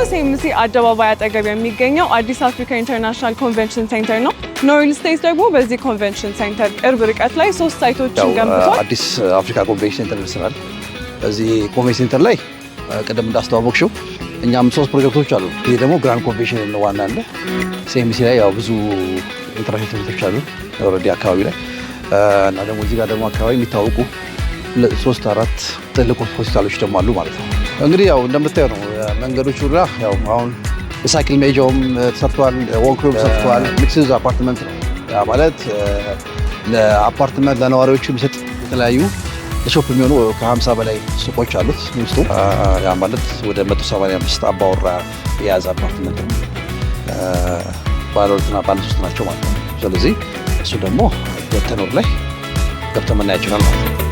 ሲኤምሲ አደባባይ አጠገብ የሚገኘው አዲስ አፍሪካ ኢንተርናሽናል ኮንቬንሽን ሴንተር ነው። ኖሪል ስቴት ደግሞ በዚህ ኮንቬንሽን ሴንተር ቅርብ ርቀት ላይ 3 ሳይቶችን ገንብቷል። አዲስ አፍሪካ ኮንቬንሽን ሴንተር ይሰራል። በዚህ ኮንቬንሽን ሴንተር ላይ ቀደም እንዳስተዋወቅሽው እኛም 3 ፕሮጀክቶች አሉ። ይሄ ደግሞ ግራንድ ኮንቬንሽን ነው ዋና አለ። ሲኤምሲ ላይ ያው ብዙ ኢንተርናሽናል ሴንተሮች አሉ ኦልሬዲ አካባቢ ላይ እና ደግሞ እዚህ ጋር ደግሞ አካባቢ የሚታወቁ 3-4 ትልቅ ሆስፒታሎች ደግሞ አሉ ማለት ነው። እንግዲህ ያው እንደምታየው ነው መንገዶቹ ሁላ ያው አሁን የሳይክል ሜጃውም ተሰርቷል፣ ወክሩም ተሰርቷል። ሚክስድ አፓርትመንት ነው። ያ ማለት ለአፓርትመንት ለነዋሪዎቹ የሚሰጥ የተለያዩ ለሾፕ የሚሆኑ ከ50 በላይ ሱቆች አሉት ውስጡ። ያ ማለት ወደ 185 አባወራ የያዘ አፓርትመንት ነው። ባለ 2 እና ባለ 3 ናቸው ማለት ነው። ስለዚህ እሱ ደግሞ በተኖር ላይ ገብተን መናያቸው ማለት ነው።